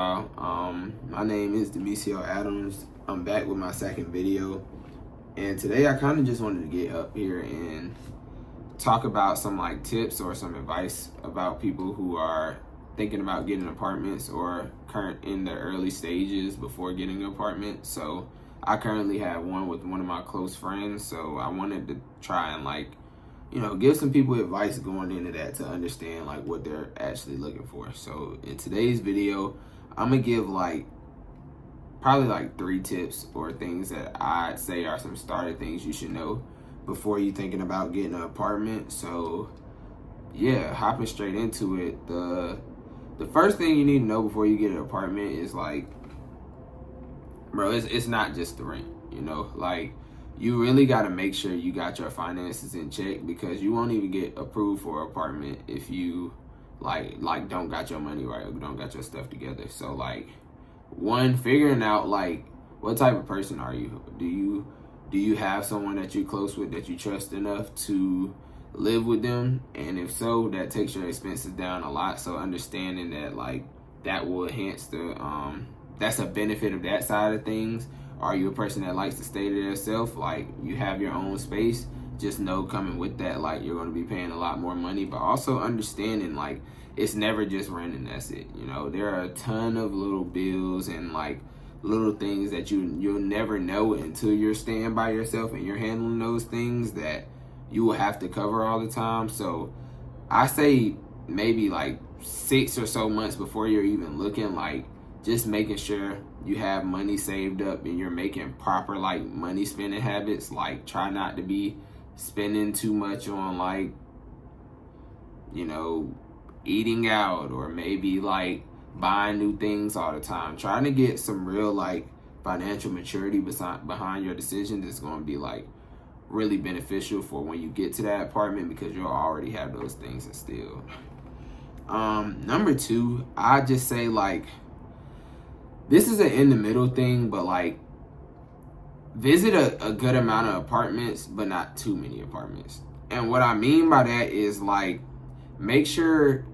y'all? My name is Demisio Adams. I'm back with my second video, and today I kind of just wanted to get up here and talk about some like tips or some advice about people who are thinking about getting apartments or current in the early stages before getting an apartment. So I currently have one with one of my close friends, so I wanted to try and give some people advice going into that to understand like what they're actually looking for. So in today's video, I'm gonna give probably like 3 tips or things that I'd say are some starter things you should know before you thinking about getting an apartment. So yeah, hopping straight into it, the first thing you need to know before you get an apartment is bro, it's not just the rent, you really got to make sure you got your finances in check, because you won't even get approved for an apartment if you don't got your money right or don't got your stuff together. So one, figuring out what type of person are you? Do you have someone that you're close with that you trust enough to live with them? And if so, that takes your expenses down a lot. So understanding that that will enhance the that's a benefit of that side of things. Are you a person that likes to stay to yourself? You have your own space. Just know coming with that, you're going to be paying a lot more money, but also understanding it's never just rent and that's it. There are a ton of little bills and little things that you'll never know until you're staying by yourself and you're handling those things that you will have to cover all the time. So I say maybe 6 or so months before you're even looking, just making sure you have money saved up and you're making proper money spending habits. Try not to be spending too much on eating out, or maybe buying new things all the time. Trying to get some real financial maturity behind your decisions is going to be really beneficial for when you get to that apartment, because you'll already have those things instilled. Number 2, I just say this is an in the middle thing, but visit a good amount of apartments, but not too many apartments. And what I mean by that is make sure,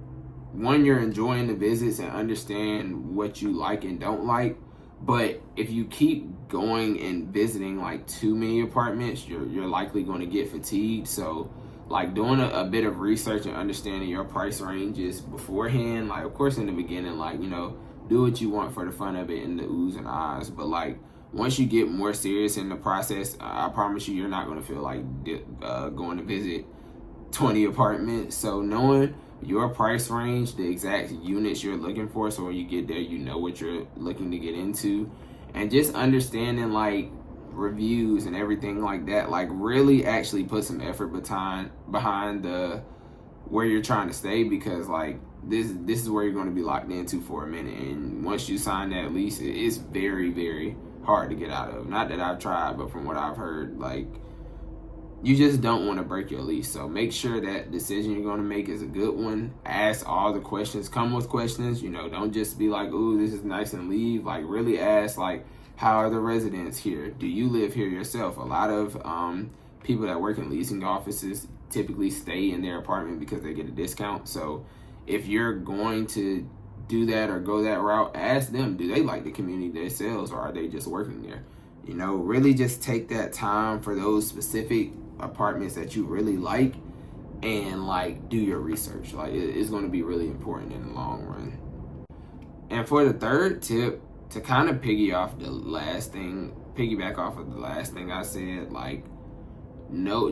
one, you're enjoying the visits and understand what you like and don't like. But if you keep going and visiting too many apartments, you're likely going to get fatigued. So doing a bit of research and understanding your price ranges beforehand. Of course in the beginning, do what you want for the fun of it and the oohs and ahs. But once you get more serious in the process, I promise you're not going to feel going to visit 20 apartments. So knowing your price range, the exact units you're looking for, so when you get there, you know what you're looking to get into, and just understanding reviews and everything like that. Really actually put some effort behind the where you're trying to stay, because this is where you're going to be locked into for a minute, and once you sign that lease, it's very, very hard to get out of. Not that I've tried, but from what I've heard, you just don't want to break your lease. So make sure that decision you're going to make is a good one. Ask all the questions. Come with questions. Don't just be ooh, this is nice, and leave. Really ask how are the residents here? Do you live here yourself? A lot of people that work in leasing offices typically stay in their apartment because they get a discount. So if you're going to do that or go that route, ask them, do they like the community themselves, or are they just working there? Really just take that time for those specific apartments that you really like, and do your research. It's going to be really important in the long run. And for the third tip, to kind of piggyback off the last thing I said,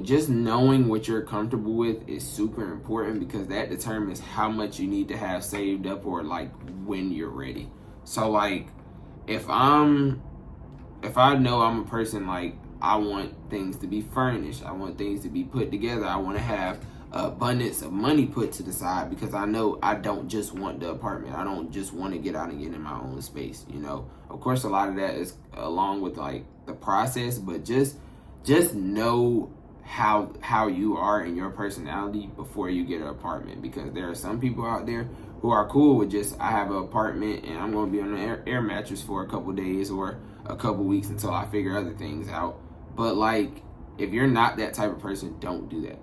just knowing what you're comfortable with is super important, because that determines how much you need to have saved up, or when you're ready. So if I know I'm a person I want things to be furnished, I want things to be put together, I want to have abundance of money put to the side, because I know I don't just want the apartment. I don't just want to get out and get in my own space. Of course, a lot of that is along with the process, but just know how you are and your personality before you get an apartment, because there are some people out there who are cool with just, I have an apartment and I'm going to be on an air mattress for a couple days or a couple weeks until I figure other things out. But if you're not that type of person, don't do that.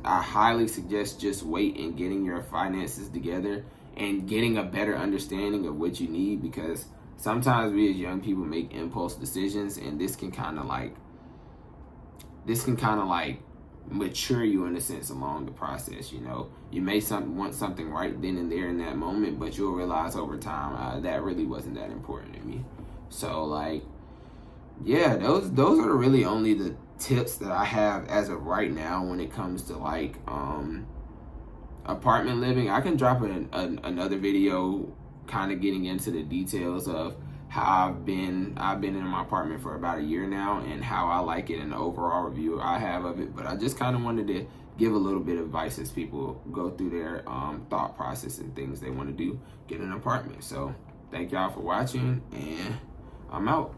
I highly suggest just wait and getting your finances together and getting a better understanding of what you need, because sometimes we as young people make impulse decisions, and this can kind of like mature you in a sense along the process. You know, you may want something right then and there in that moment, but you'll realize over time that really wasn't that important to me. So like, yeah, those are really only the tips that I have as of right now when it comes to like apartment living. I can drop another video kind of getting into the details of how I've been in my apartment for about a year now, and how I like it, and the overall review I have of it. But I just kind of wanted to give a little bit of advice as people go through their thought process and things they want to do, get an apartment. So thank y'all for watching, and I'm out.